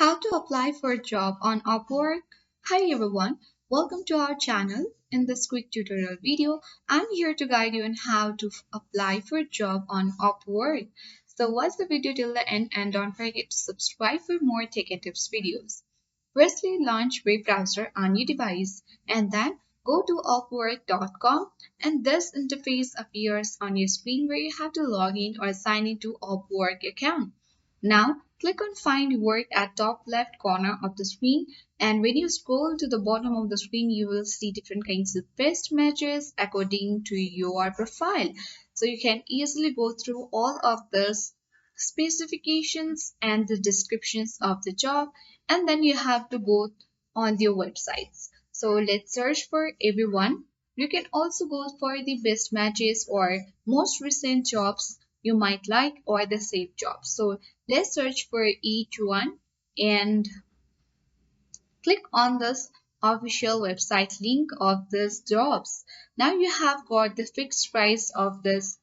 How to apply for a job on Upwork. Hi everyone, welcome to our channel. In this quick tutorial video, I'm here to guide you on how to apply for a job on Upwork. So watch the video till the end and don't forget to subscribe for more tech and tips videos. Firstly, launch web browser on your device and then go to upwork.com, and this interface appears on your screen where you have to log in or sign into Upwork account. Now, click on Find Work at top left corner of the screen, and when you scroll to the bottom of the screen, you will see different kinds of best matches according to your profile. So you can easily go through all of this specifications and the descriptions of the job, and then you have to go on their websites. So let's search for everyone. You can also go for the best matches or most recent jobs you might like or the saved jobs. So let's search for each one and click on this official website link of these jobs. Now you have got the fixed price of this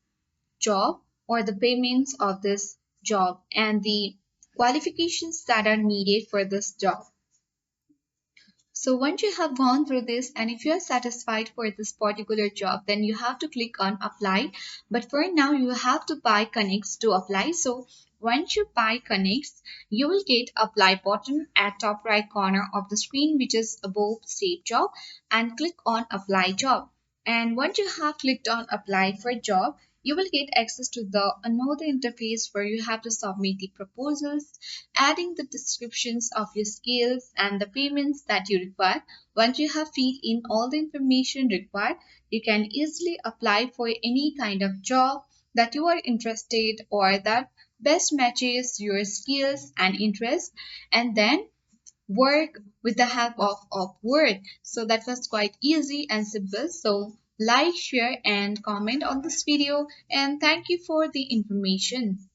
job or the payments of this job and the qualifications that are needed for this job. So once you have gone through this and if you are satisfied for this particular job, then you have to click on apply. But for now, you have to buy Connects to apply. So once you buy Connects, you will get apply button at top right corner of the screen, which is above save job, and click on apply job. And once you have clicked on apply for job, you will get access to the another interface where you have to submit the proposals, adding the descriptions of your skills and the payments that you require. Once you have filled in all the information required, you can easily apply for any kind of job that you are interested or that best matches your skills and interests, and then work with the help of Upwork. So that was quite easy and simple. So like, share and comment on this video, and thank you for the information.